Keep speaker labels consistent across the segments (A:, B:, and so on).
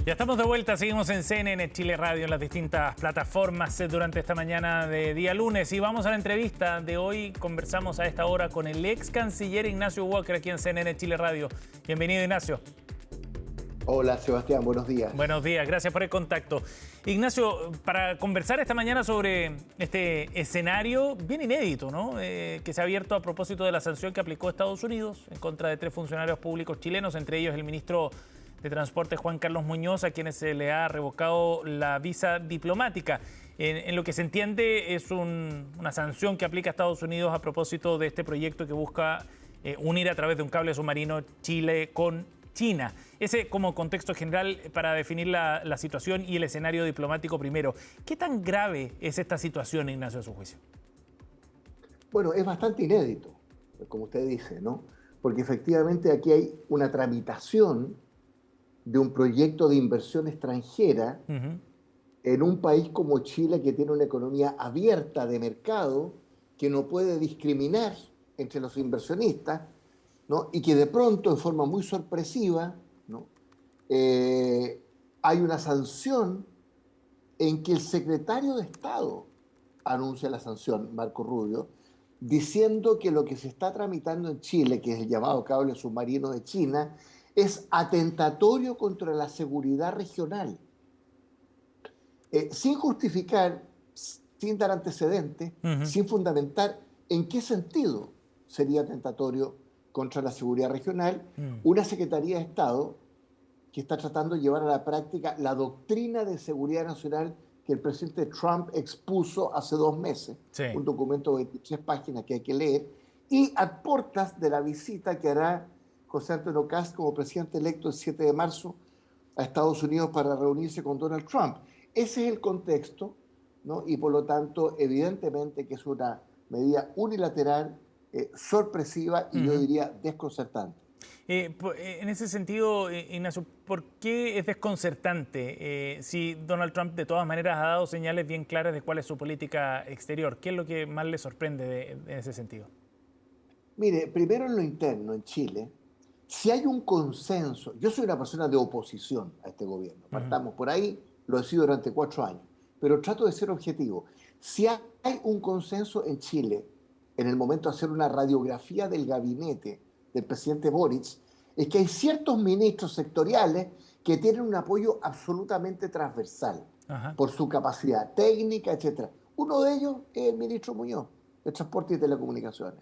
A: Ya estamos de vuelta, seguimos en CNN Chile Radio en las distintas plataformas durante esta mañana de día lunes y vamos a la entrevista de hoy. Conversamos a esta hora con el ex canciller Ignacio Walker aquí en CNN Chile Radio. Bienvenido, Ignacio.
B: Hola Sebastián, buenos días.
A: Buenos días, gracias por el contacto. Ignacio, para conversar esta mañana sobre este escenario bien inédito, ¿no? Que se ha abierto a propósito de la sanción que aplicó Estados Unidos en contra de 3 funcionarios públicos chilenos, entre ellos el ministro de Transporte Juan Carlos Muñoz, a quienes se le ha revocado la visa diplomática. En lo que se entiende es una sanción que aplica a Estados Unidos a propósito de este proyecto que busca unir a través de un cable submarino Chile con China. Ese como contexto general para definir la situación y el escenario diplomático primero. ¿Qué tan grave es esta situación, Ignacio, a su juicio?
B: Bueno, es bastante inédito, como usted dice, ¿no? Porque efectivamente aquí hay una tramitación de un proyecto de inversión extranjera en un país como Chile, que tiene una economía abierta de mercado, que no puede discriminar entre los inversionistas, ¿no? Y que de pronto, en forma muy sorpresiva, ¿no? Hay una sanción en que el secretario de Estado anuncia la sanción, Marco Rubio, diciendo que lo que se está tramitando en Chile, que es el llamado cable submarino de China, es atentatorio contra la seguridad regional, sin justificar, sin dar antecedentes, sin fundamentar en qué sentido sería atentatorio contra la seguridad regional, una Secretaría de Estado que está tratando de llevar a la práctica la doctrina de seguridad nacional que el presidente Trump expuso hace 2 meses, sí. Un documento de 23 páginas que hay que leer, y a puertas de la visita que hará José Antonio Kast como presidente electo el 7 de marzo a Estados Unidos para reunirse con Donald Trump. Ese es el contexto, ¿no? Y por lo tanto, evidentemente que es una medida unilateral, sorpresiva y yo diría desconcertante.
A: En ese sentido, Ignacio, ¿por qué es desconcertante si Donald Trump de todas maneras ha dado señales bien claras de cuál es su política exterior? ¿Qué es lo que más le sorprende en ese sentido?
B: Mire, primero en lo interno, en Chile, si hay un consenso, yo soy una persona de oposición a este gobierno, partamos por ahí, lo he sido durante 4 años, pero trato de ser objetivo. Si hay un consenso en Chile, en el momento de hacer una radiografía del gabinete del presidente Boric, es que hay ciertos ministros sectoriales que tienen un apoyo absolutamente transversal por su capacidad técnica, etc. Uno de ellos es el ministro Muñoz, de Transporte y Telecomunicaciones.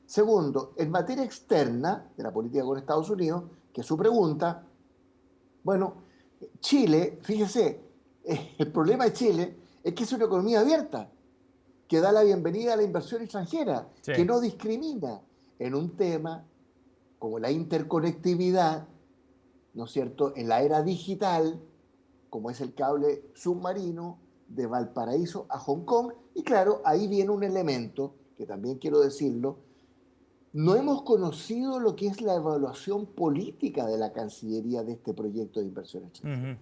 B: Segundo, en materia externa de la política con Estados Unidos, que es su pregunta, bueno, Chile, fíjese, el problema de Chile es que es una economía abierta, que da la bienvenida a la inversión extranjera, sí. Que no discrimina en un tema como la interconectividad, ¿no es cierto?, en la era digital, como es el cable submarino de Valparaíso a Hong Kong. Y claro, ahí viene un elemento, que también quiero decirlo, no hemos conocido lo que es la evaluación política de la Cancillería de este proyecto de inversión extranjera.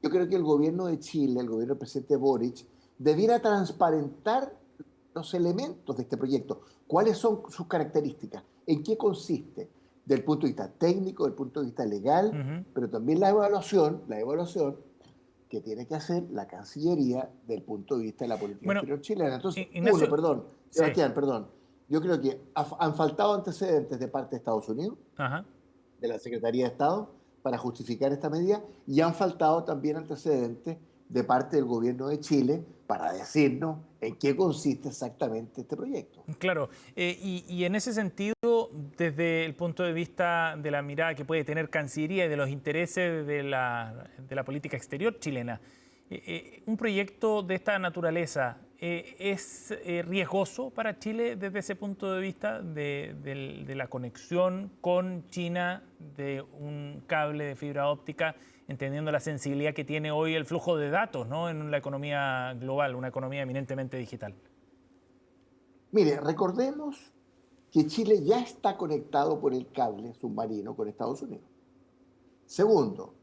B: Yo creo que el gobierno de Chile, el gobierno del presidente Boric, debiera transparentar los elementos de este proyecto. ¿Cuáles son sus características? ¿En qué consiste? Del punto de vista técnico, del punto de vista legal, pero también la evaluación que tiene que hacer la Cancillería del punto de vista de la política exterior chilena. Entonces, Ignacio, Sebastián, perdón. Yo creo que han faltado antecedentes de parte de Estados Unidos, de la Secretaría de Estado, para justificar esta medida, y han faltado también antecedentes de parte del gobierno de Chile para decirnos en qué consiste exactamente este proyecto.
A: Claro, y en ese sentido, desde el punto de vista de la mirada que puede tener Cancillería y de los intereses de la política exterior chilena, un proyecto de esta naturaleza es riesgoso para Chile desde ese punto de vista de la conexión con China de un cable de fibra óptica, entendiendo la sensibilidad que tiene hoy el flujo de datos, ¿no?, en la economía global, una economía eminentemente digital.
B: Mire, recordemos que Chile ya está conectado por el cable submarino con Estados Unidos. Segundo,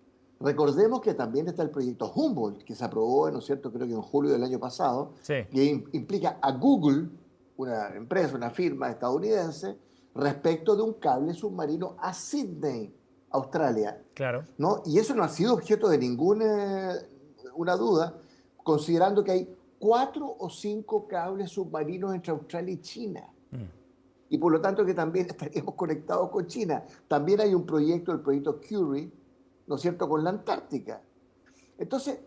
B: recordemos que también está el proyecto Humboldt, que se aprobó, ¿no es cierto?, creo que en julio del año pasado, sí. Que implica a Google, una empresa, una firma estadounidense, respecto de un cable submarino a Sydney, Australia,
A: Claro.
B: ¿no? Y eso no ha sido objeto de ninguna una duda, considerando que hay 4 o 5 cables submarinos entre Australia y China.
A: Mm.
B: Y por lo tanto que también estaríamos conectados con China. También hay un proyecto, el proyecto Curie, ¿no es cierto?, con la Antártica. Entonces,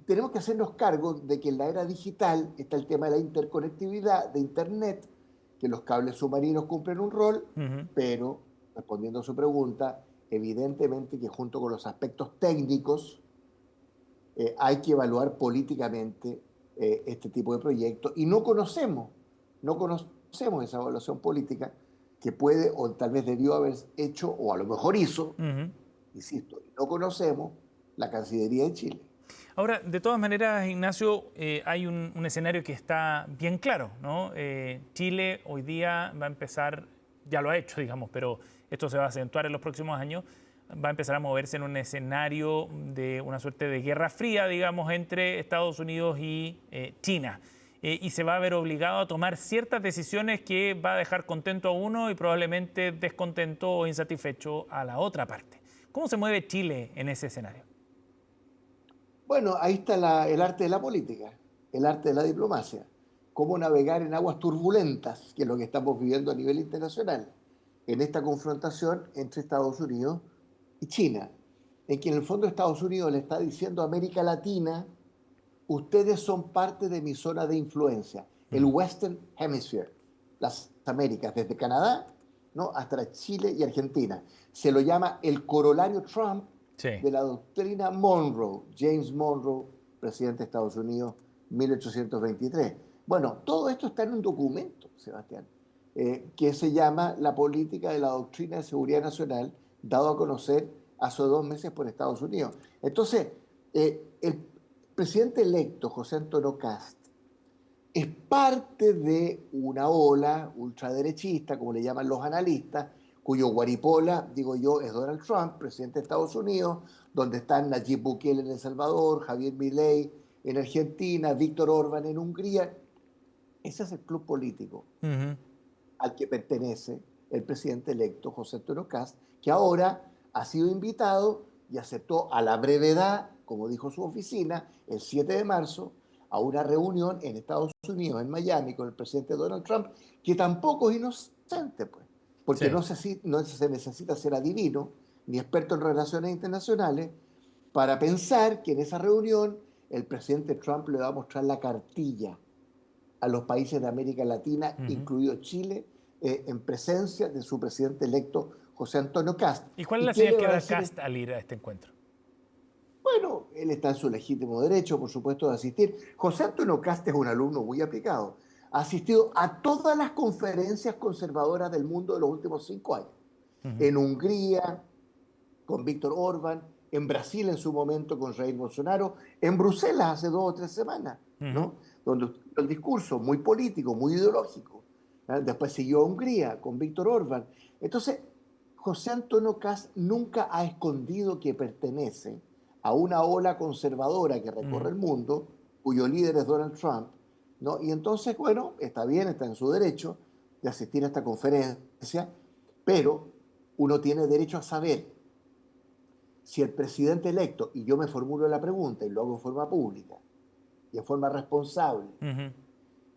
B: tenemos que hacernos cargo de que en la era digital está el tema de la interconectividad, de Internet, que los cables submarinos cumplen un rol,
A: Ujú.
B: pero, respondiendo a su pregunta, evidentemente que junto con los aspectos técnicos, hay que evaluar políticamente este tipo de proyectos y no conocemos esa evaluación política que puede o tal vez debió haber hecho o a lo mejor hizo,
A: Ujú.
B: insisto, y no conocemos la Cancillería de Chile.
A: Ahora, de todas maneras, Ignacio, hay un escenario que está bien claro, ¿no? Chile hoy día va a empezar, ya lo ha hecho, digamos, pero esto se va a acentuar en los próximos años, va a empezar a moverse en un escenario de una suerte de guerra fría, digamos, entre Estados Unidos y China. Y se va a ver obligado a tomar ciertas decisiones que va a dejar contento a uno y probablemente descontento o insatisfecho a la otra parte. ¿Cómo se mueve Chile en ese escenario?
B: Bueno, ahí está el arte de la política, el arte de la diplomacia, cómo navegar en aguas turbulentas, que es lo que estamos viviendo a nivel internacional, en esta confrontación entre Estados Unidos y China, en que en el fondo Estados Unidos le está diciendo a América Latina: ustedes son parte de mi zona de influencia, el
A: Mm.
B: Western Hemisphere, las Américas, desde Canadá, ¿no?, hasta Chile y Argentina. Se lo llama el corolario Trump
A: Sí.
B: de la doctrina Monroe, James Monroe, presidente de Estados Unidos, 1823. Bueno, todo esto está en un documento, Sebastián, que se llama La política de la doctrina de seguridad nacional, dado a conocer hace 2 meses por Estados Unidos. Entonces, el presidente electo, José Antonio Cast, es parte de una ola ultraderechista, como le llaman los analistas, cuyo guaripola, digo yo, es Donald Trump, presidente de Estados Unidos, donde están Nayib Bukele en El Salvador, Javier Milei en Argentina, Víctor Orbán en Hungría. Ese es el club político
A: Ujú.
B: al que pertenece el presidente electo José Antonio Cast, que ahora ha sido invitado y aceptó a la brevedad, como dijo su oficina, el 7 de marzo, a una reunión en Estados Unidos, en Miami, con el presidente Donald Trump, que tampoco es inocente, pues, porque
A: Sí.
B: no se necesita ser adivino ni experto en relaciones internacionales para pensar que en esa reunión el presidente Trump le va a mostrar la cartilla a los países de América Latina,
A: Ujú.
B: incluido Chile, en presencia de su presidente electo, José Antonio Cast.
A: ¿Y cuál es
B: ¿Y
A: la
B: qué
A: señal
B: le
A: que
B: va a
A: da
B: decir?
A: Cast al ir a este encuentro?
B: Bueno, él está en su legítimo derecho, por supuesto, de asistir. José Antonio Cast es un alumno muy aplicado. Ha asistido a todas las conferencias conservadoras del mundo de los últimos 5 años.
A: Ujú.
B: En Hungría, con Víctor Orbán, en Brasil en su momento con Jair Bolsonaro, en Bruselas hace 2 o 3 semanas,
A: Ujú.
B: ¿no?, donde el discurso muy político, muy ideológico. ¿Eh? Después siguió a Hungría con Víctor Orbán. Entonces, José Antonio Cast nunca ha escondido que pertenece a una ola conservadora que recorre
A: Ujú.
B: el mundo, cuyo líder es Donald Trump, ¿no? Y entonces, bueno, está bien, está en su derecho de asistir a esta conferencia, pero uno tiene derecho a saber si el presidente electo, y yo me formulo la pregunta y lo hago en forma pública y en forma responsable,
A: Ujú.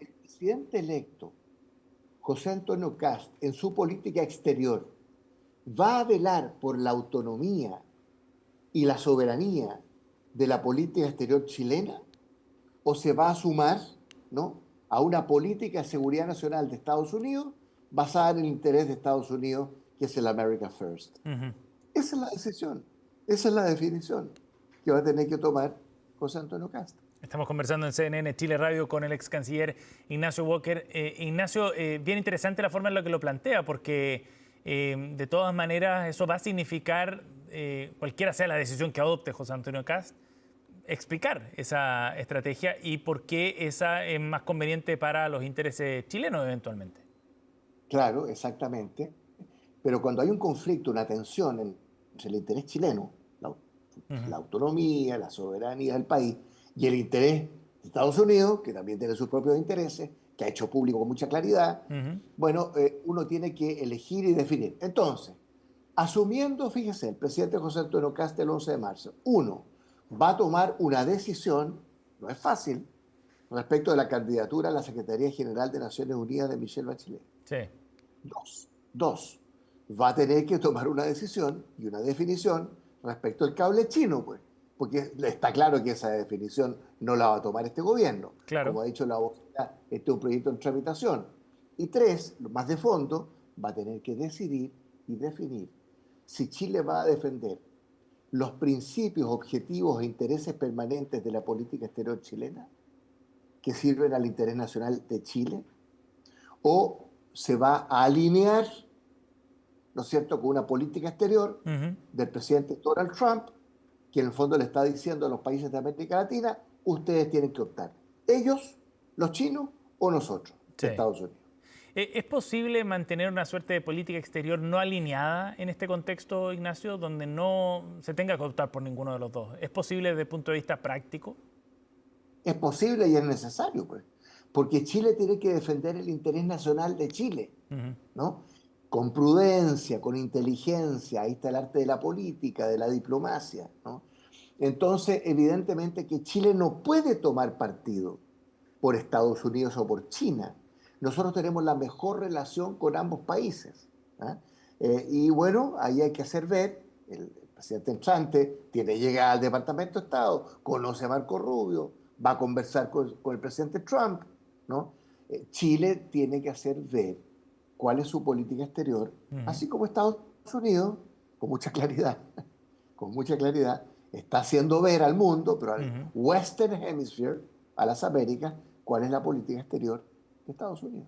B: el presidente electo, José Antonio Cast, en su política exterior, va a velar por la autonomía y la soberanía de la política exterior chilena, o se va a sumar, ¿no?, a una política de seguridad nacional de Estados Unidos basada en el interés de Estados Unidos, que es el America First.
A: Ujú.
B: Esa es la decisión, esa es la definición que va a tener que tomar José Antonio Cast.
A: Estamos conversando en CNN Chile Radio con el ex canciller Ignacio Walker. Ignacio, bien interesante la forma en la que lo plantea, porque de todas maneras eso va a significar, cualquiera sea la decisión que adopte José Antonio Cast, explicar esa estrategia y por qué esa es más conveniente para los intereses chilenos eventualmente.
B: Claro, exactamente. Pero cuando hay un conflicto, una tensión entre el interés chileno,
A: Ujú.
B: la autonomía, la soberanía del país, y el interés de Estados Unidos, que también tiene sus propios intereses, que ha hecho público con mucha claridad,
A: Ujú.
B: bueno, uno tiene que elegir y definir. Entonces, asumiendo, fíjese, el presidente José Antonio Kast el 11 de marzo, uno, va a tomar una decisión, no es fácil, respecto de la candidatura a la Secretaría General de Naciones Unidas de Michelle Bachelet.
A: Sí.
B: Dos, va a tener que tomar una decisión y una definición respecto al cable chino, pues, porque está claro que esa definición no la va a tomar este gobierno.
A: Claro.
B: Como ha dicho la vocera, este es un proyecto en tramitación. Y tres, lo más de fondo, va a tener que decidir y definir si Chile va a defender los principios, objetivos e intereses permanentes de la política exterior chilena que sirven al interés nacional de Chile, o se va a alinear, ¿no es cierto?, con una política exterior
A: Ujú.
B: del presidente Donald Trump, que en el fondo le está diciendo a los países de América Latina, ustedes tienen que optar, ellos, los chinos o nosotros,
A: Sí.
B: Estados Unidos.
A: ¿Es posible mantener una suerte de política exterior no alineada en este contexto, Ignacio, donde no se tenga que optar por ninguno de los dos? ¿Es posible desde el punto de vista práctico?
B: Es posible y es necesario, pues, porque Chile tiene que defender el interés nacional de Chile,
A: Ujú.
B: ¿no? Con prudencia, con inteligencia, ahí está el arte de la política, de la diplomacia, ¿no? Entonces, evidentemente que Chile no puede tomar partido por Estados Unidos o por China. Nosotros tenemos la mejor relación con ambos países. ¿Ah? Y bueno, ahí hay que hacer ver, el presidente entrante tiene llegada al Departamento de Estado, conoce a Marco Rubio, va a conversar con el presidente Trump, ¿no? Chile tiene que hacer ver cuál es su política exterior,
A: Ujú.
B: así como Estados Unidos, con mucha claridad, con mucha claridad, está haciendo ver al mundo, pero al
A: Ujú.
B: Western Hemisphere, a las Américas, cuál es la política exterior de Estados Unidos.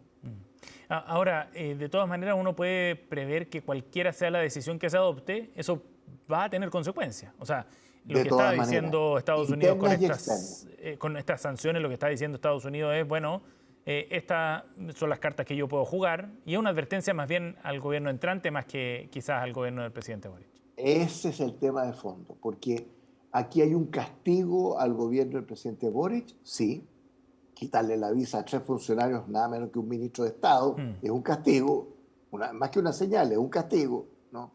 A: Ahora, de todas maneras, uno puede prever que cualquiera sea la decisión que se adopte, eso va a tener consecuencias. O sea, lo
B: De
A: que está
B: todas maneras,
A: diciendo Estados Unidos
B: internas y externas.
A: con estas sanciones, lo que está diciendo Estados Unidos es, bueno, estas son las cartas que yo puedo jugar, y es una advertencia más bien al gobierno entrante más que quizás al gobierno del presidente Boric.
B: Ese es el tema de fondo, porque aquí hay un castigo al gobierno del presidente Boric, sí, quitarle la visa a tres funcionarios, nada menos que un ministro de Estado,
A: Mm.
B: es un castigo, más que una señal, es un castigo, ¿no?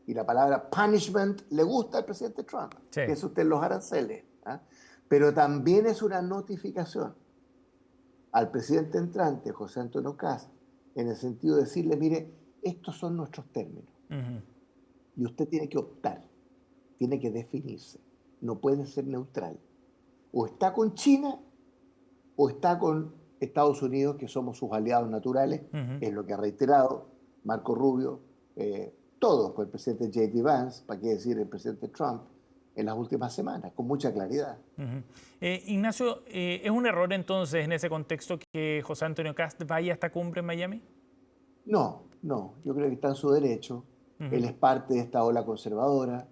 B: Y la palabra punishment le gusta al presidente Trump,
A: Sí.
B: que es usted los aranceles, ¿ah? Pero también es una notificación al presidente entrante, José Antonio Kast, en el sentido de decirle, mire, estos son nuestros términos
A: Ujú.
B: y usted tiene que optar, tiene que definirse, no puede ser neutral. O está con China o está con Estados Unidos, que somos sus aliados naturales,
A: Ujú.
B: es lo que ha reiterado Marco Rubio, todos, pues el presidente J.D. Vance, para qué decir el presidente Trump, en las últimas semanas, con mucha claridad.
A: Ujú. Ignacio, ¿es un error entonces en ese contexto que José Antonio Cast vaya a esta cumbre en Miami?
B: No, no, yo creo que está en su derecho. Él
A: Ujú.
B: es parte de esta ola conservadora.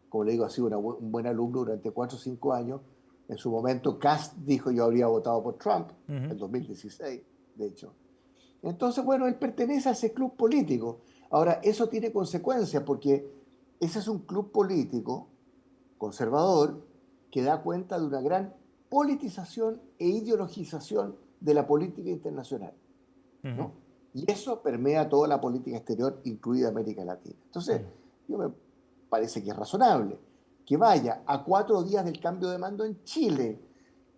B: Como le digo, ha sido un buen alumno durante 4 o 5 años. En su momento, Kast dijo yo habría votado por Trump,
A: Ujú.
B: en 2016, de hecho. Entonces, bueno, él pertenece a ese club político. Ahora, eso tiene consecuencias porque ese es un club político conservador que da cuenta de una gran politización e ideologización de la política internacional,
A: Ujú.
B: ¿no? Y eso permea toda la política exterior, incluida América Latina. Entonces,
A: Ujú.
B: yo me parece que es razonable que vaya a 4 días del cambio de mando en Chile.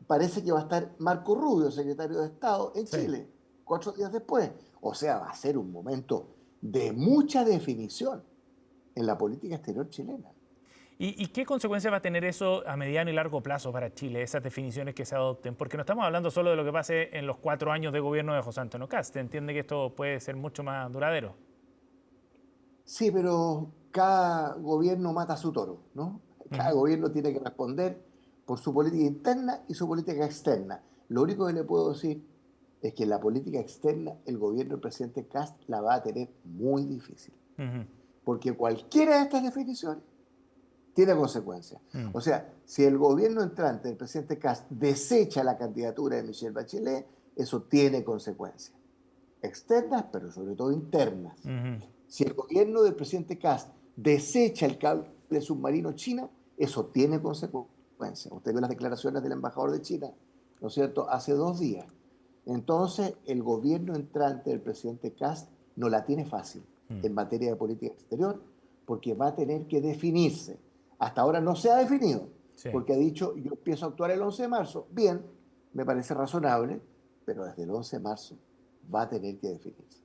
B: Parece que va a estar Marco Rubio, secretario de Estado, en
A: Sí.
B: Chile, 4 días después. O sea, va a ser un momento de mucha definición en la política exterior chilena.
A: ¿Y qué consecuencias va a tener eso a mediano y largo plazo para Chile, esas definiciones que se adopten? Porque no estamos hablando solo de lo que pase en los 4 años de gobierno de José Antonio Cast. ¿Se entiende que esto puede ser mucho más duradero?
B: Sí, pero cada gobierno mata a su toro, ¿no? Cada
A: Ujú.
B: gobierno tiene que responder por su política interna y su política externa. Lo único que le puedo decir es que la política externa, el gobierno del presidente Kast la va a tener muy difícil.
A: Ujú.
B: Porque cualquiera de estas definiciones tiene consecuencias.
A: Mm.
B: O sea, si el gobierno entrante del presidente Kast desecha la candidatura de Michelle Bachelet, eso tiene consecuencias externas, pero sobre todo internas.
A: Ujú.
B: Si el gobierno del presidente Kast desecha el cable submarino chino, eso tiene consecuencias. Usted vio las declaraciones del embajador de China, ¿no es cierto?, hace 2 días. Entonces, el gobierno entrante del presidente Kast no la tiene fácil
A: Mm.
B: en materia de política exterior, porque va a tener que definirse. Hasta ahora no se ha definido,
A: Sí.
B: porque ha dicho, yo empiezo a actuar el 11 de marzo. Bien, me parece razonable, pero desde el 11 de marzo va a tener que definirse.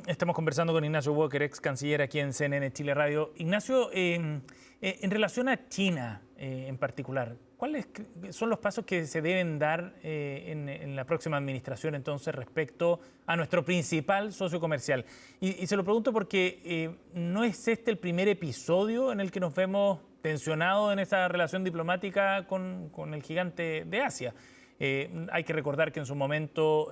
A: Estamos conversando con Ignacio Walker, ex canciller aquí en CNN Chile Radio. Ignacio, en relación a China en particular, ¿cuáles son los pasos que se deben dar en la próxima administración entonces respecto a nuestro principal socio comercial? Y se lo pregunto porque no es este el primer episodio en el que nos vemos tensionados en esa relación diplomática con el gigante de Asia. Hay que recordar que en su momento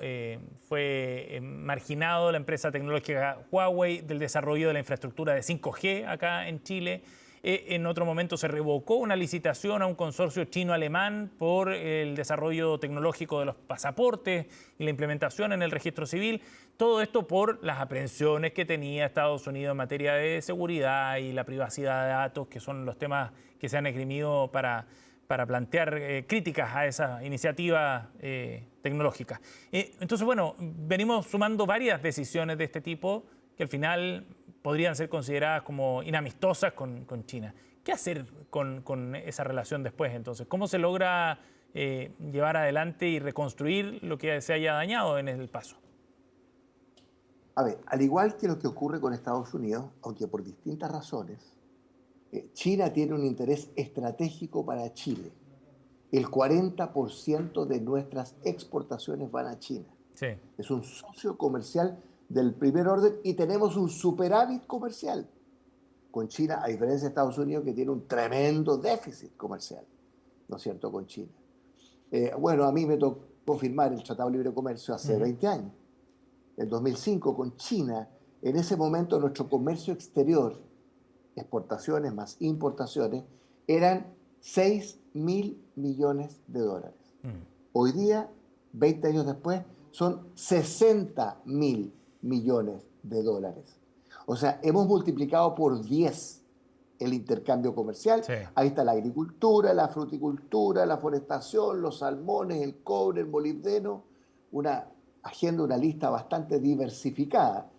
A: fue marginado la empresa tecnológica Huawei del desarrollo de la infraestructura de 5G acá en Chile. En otro momento se revocó una licitación a un consorcio chino-alemán por el desarrollo tecnológico de los pasaportes y la implementación en el registro civil. Todo esto por las aprehensiones que tenía Estados Unidos en materia de seguridad y la privacidad de datos, que son los temas que se han esgrimido para plantear críticas a esa iniciativa tecnológica. Entonces, bueno, venimos sumando varias decisiones de este tipo que al final podrían ser consideradas como inamistosas con China. ¿Qué hacer con esa relación después, entonces? ¿Cómo se logra llevar adelante y reconstruir lo que se haya dañado en el paso?
B: A ver, al igual que lo que ocurre con Estados Unidos, aunque por distintas razones, China tiene un interés estratégico para Chile. El 40% de nuestras exportaciones van a China.
A: Sí.
B: Es un socio comercial del primer orden y tenemos un superávit comercial con China, a diferencia de Estados Unidos, que tiene un tremendo déficit comercial, ¿no es cierto?, con China. Bueno, a mí me tocó firmar el Tratado de Libre Comercio hace 20 años, en 2005, con China. En ese momento nuestro comercio exterior, exportaciones más importaciones, eran 6.000 millones de dólares. Hoy día, 20 años después, son 60.000 millones de dólares. O sea, hemos multiplicado por 10 el intercambio comercial.
A: Sí.
B: Ahí está la agricultura, la fruticultura, la forestación, los salmones, el cobre, el molibdeno, una agenda, una lista bastante diversificada.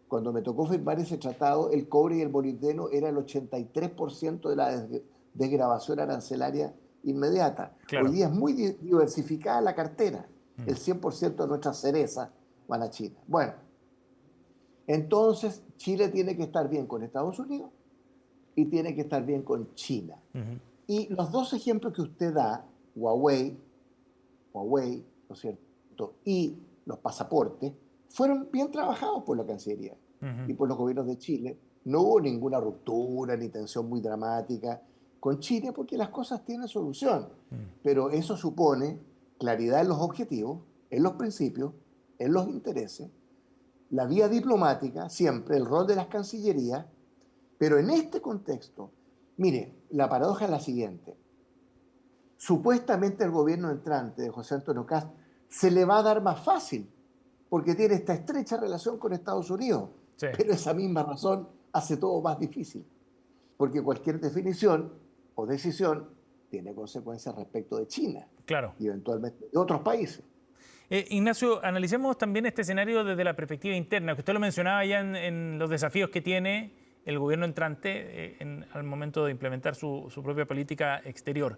B: Cuando me tocó firmar ese tratado, el cobre y el molibdeno era el 83% de la desgravación arancelaria inmediata.
A: Claro.
B: Hoy día es muy diversificada la cartera. El 100% de nuestras cerezas van a China. Bueno, entonces Chile tiene que estar bien con Estados Unidos y tiene que estar bien con China. Y los dos ejemplos que usted da, Huawei, ¿no es cierto?, y los pasaportes, fueron bien trabajados por la Cancillería y por los gobiernos de Chile. No hubo ninguna ruptura ni tensión muy dramática con Chile porque las cosas tienen solución. Pero eso supone claridad en los objetivos, en los principios, en los intereses, la vía diplomática, siempre el rol de las cancillerías. Pero en este contexto, mire, la paradoja es la siguiente. Supuestamente el gobierno entrante de José Antonio Kast se le va a dar más fácil porque tiene esta estrecha relación con Estados Unidos.
A: Sí.
B: Pero esa misma razón hace todo más difícil, porque cualquier definición o decisión tiene consecuencias respecto de China.
A: Claro.
B: Y eventualmente de otros países.
A: Ignacio, analicemos también este escenario desde la perspectiva interna, que usted lo mencionaba ya en los desafíos que tiene el gobierno entrante al momento de implementar su propia política exterior.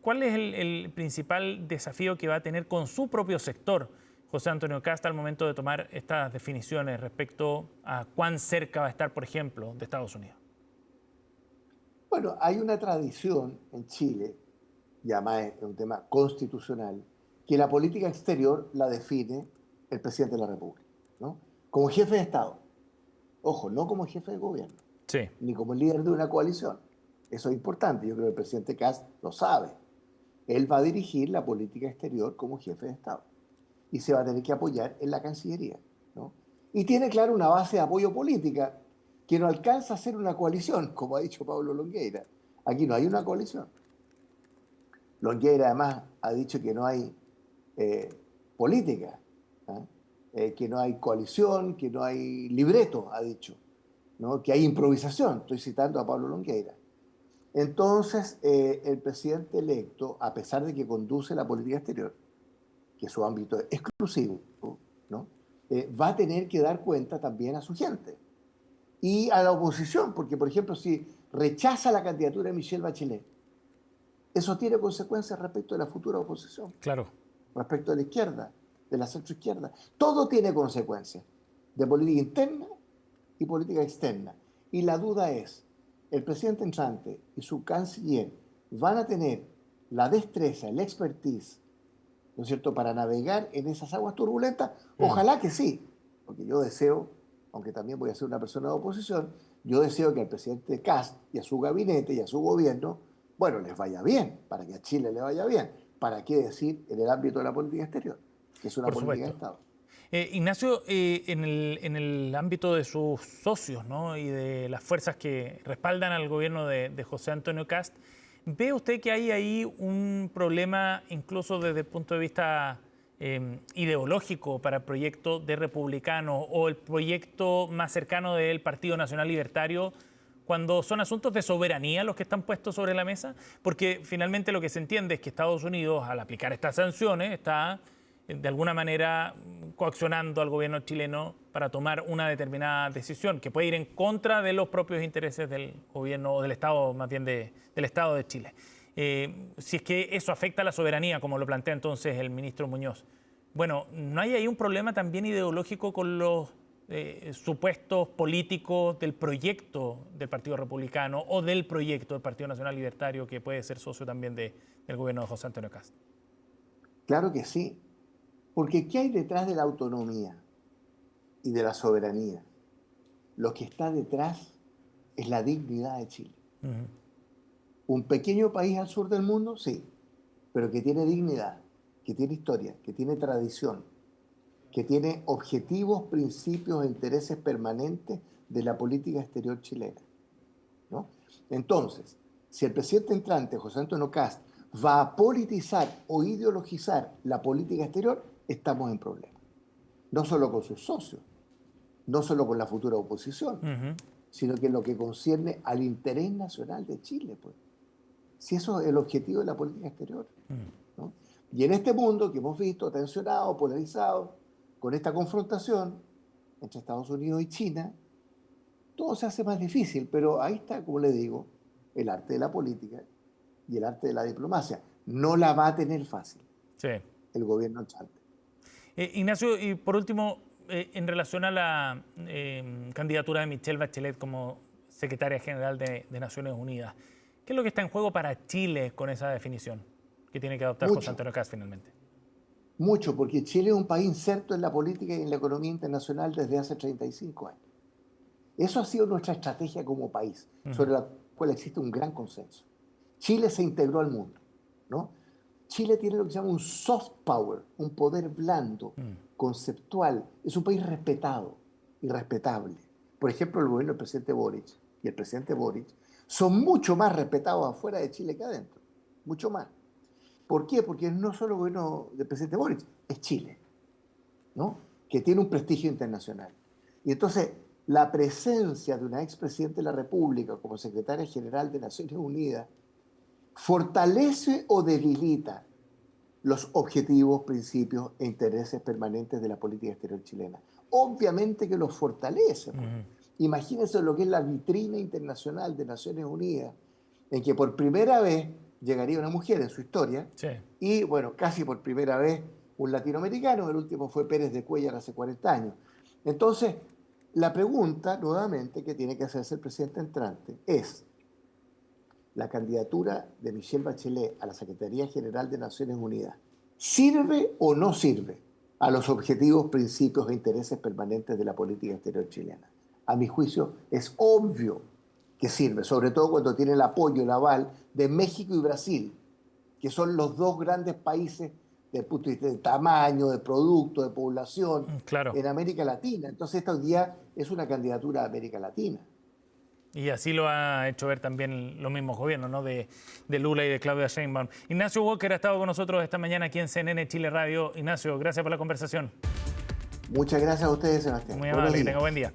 A: ¿Cuál es el principal desafío que va a tener con su propio sector José Antonio Kast al momento de tomar estas definiciones respecto a cuán cerca va a estar, por ejemplo, de Estados Unidos?
B: Bueno, hay una tradición en Chile, y además es un tema constitucional, que la política exterior la define el presidente de la República, ¿no?, como jefe de Estado. Ojo, no como jefe de gobierno,
A: Sí.
B: ni como líder de una coalición. Eso es importante, yo creo que el presidente Kast lo sabe. Él va a dirigir la política exterior como jefe de Estado y se va a tener que apoyar en la Cancillería, ¿no? Y tiene, claro, una base de apoyo política que no alcanza a ser una coalición, como ha dicho Pablo Longueira. Aquí no hay una coalición. Longueira además ha dicho que no hay política, que no hay coalición, que no hay libreto, ha dicho, ¿no?, que hay improvisación. Estoy citando a Pablo Longueira. Entonces, el presidente electo, a pesar de que conduce la política exterior, que es su ámbito exclusivo, ¿no?, va a tener que dar cuenta también a su gente. y a la oposición, porque, por ejemplo, si rechaza la candidatura de Michelle Bachelet, eso tiene consecuencias respecto de la futura oposición,
A: Claro.
B: respecto de la izquierda, de la centroizquierda. Todo tiene consecuencias de política interna y política externa. Y la duda es, ¿el presidente entrante y su canciller van a tener la destreza, la expertise, ¿no es cierto?, para navegar en esas aguas turbulentas? Ojalá que sí, porque yo deseo, aunque también voy a ser una persona de oposición, yo deseo que al presidente Kast y a su gabinete y a su gobierno, bueno, les vaya bien, para que a Chile le vaya bien. ¿Para qué decir en el ámbito de la política exterior? Que es una
A: Por
B: política de
A: supuesto.
B: Estado.
A: Ignacio, en el ámbito de sus socios, ¿no?, y de las fuerzas que respaldan al gobierno de José Antonio Kast, ¿ve usted que hay ahí un problema incluso desde el punto de vista ideológico para el proyecto de republicano o el proyecto más cercano del Partido Nacional Libertario, cuando son asuntos de soberanía los que están puestos sobre la mesa? Porque finalmente lo que se entiende es que Estados Unidos, al aplicar estas sanciones, está de alguna manera coaccionando al gobierno chileno para tomar una determinada decisión que puede ir en contra de los propios intereses del gobierno o del Estado, más bien del Estado de Chile. Si es que eso afecta a la soberanía, como lo plantea entonces el ministro Muñoz. Bueno, ¿no hay ahí un problema también ideológico con los supuestos políticos del proyecto del Partido Republicano o del proyecto del Partido Nacional Libertario, que puede ser socio también del gobierno de José Antonio Kast?
B: Claro que sí, porque ¿qué hay detrás de la autonomía y de la soberanía? Lo que está detrás es la dignidad de Chile. Un pequeño país al sur del mundo, sí, pero que tiene dignidad, que tiene historia, que tiene tradición, que tiene objetivos, principios e intereses permanentes de la política exterior chilena, ¿no? Entonces, si el presidente entrante, José Antonio Kast, va a politizar o ideologizar la política exterior, estamos en problemas. No solo con sus socios, no solo con la futura oposición, sino que en lo que concierne al interés nacional de Chile, pues. Si eso es el objetivo de la política exterior, ¿no? Y en este mundo que hemos visto tensionado, polarizado, con esta confrontación entre Estados Unidos y China, todo se hace más difícil, pero ahí está, como le digo, el arte de la política y el arte de la diplomacia. No la va a tener fácil el gobierno entrante.
A: Ignacio, y por último, en relación a la candidatura de Michelle Bachelet como secretaria general de Naciones Unidas, ¿qué es lo que está en juego para Chile con esa definición que tiene que adoptar José Antonio Kast finalmente?
B: Mucho, porque Chile es un país inserto en la política y en la economía internacional desde hace 35 años. Eso ha sido nuestra estrategia como país, sobre la cual existe un gran consenso. Chile se integró al mundo, ¿no? Chile tiene lo que se llama un soft power, un poder blando, conceptual. Es un país respetado y respetable. Por ejemplo, el gobierno del presidente Boric y el presidente Boric son mucho más respetados afuera de Chile que adentro. Mucho más. ¿Por qué? Porque no solo el gobierno del presidente Boric, es Chile, ¿no?, que tiene un prestigio internacional. Y entonces, la presencia de una expresidenta de la República como secretaria general de Naciones Unidas fortalece o debilita los objetivos, principios e intereses permanentes de la política exterior chilena. Obviamente que los fortalece. Imagínense lo que es la vitrina internacional de Naciones Unidas, en que por primera vez llegaría una mujer en su historia, y bueno, casi por primera vez un latinoamericano, el último fue Pérez de Cuéllar hace 40 años. Entonces, la pregunta nuevamente que tiene que hacerse el presidente entrante es: ¿la candidatura de Michelle Bachelet a la Secretaría General de Naciones Unidas sirve o no sirve a los objetivos, principios e intereses permanentes de la política exterior chilena? A mi juicio es obvio que sirve, sobre todo cuando tiene el apoyo, el aval de México y Brasil, que son los dos grandes países desde el punto de vista de tamaño, de producto, de población, en América Latina. Entonces esta hoy día es una candidatura a América Latina.
A: Y así lo ha hecho ver también los mismos gobiernos, ¿no?, de Lula y de Claudia Sheinbaum. Ignacio Walker ha estado con nosotros esta mañana aquí en CNN Chile Radio. Ignacio, gracias por la conversación.
B: Muchas gracias a ustedes, Sebastián.
A: Muy amable, que tenga buen día.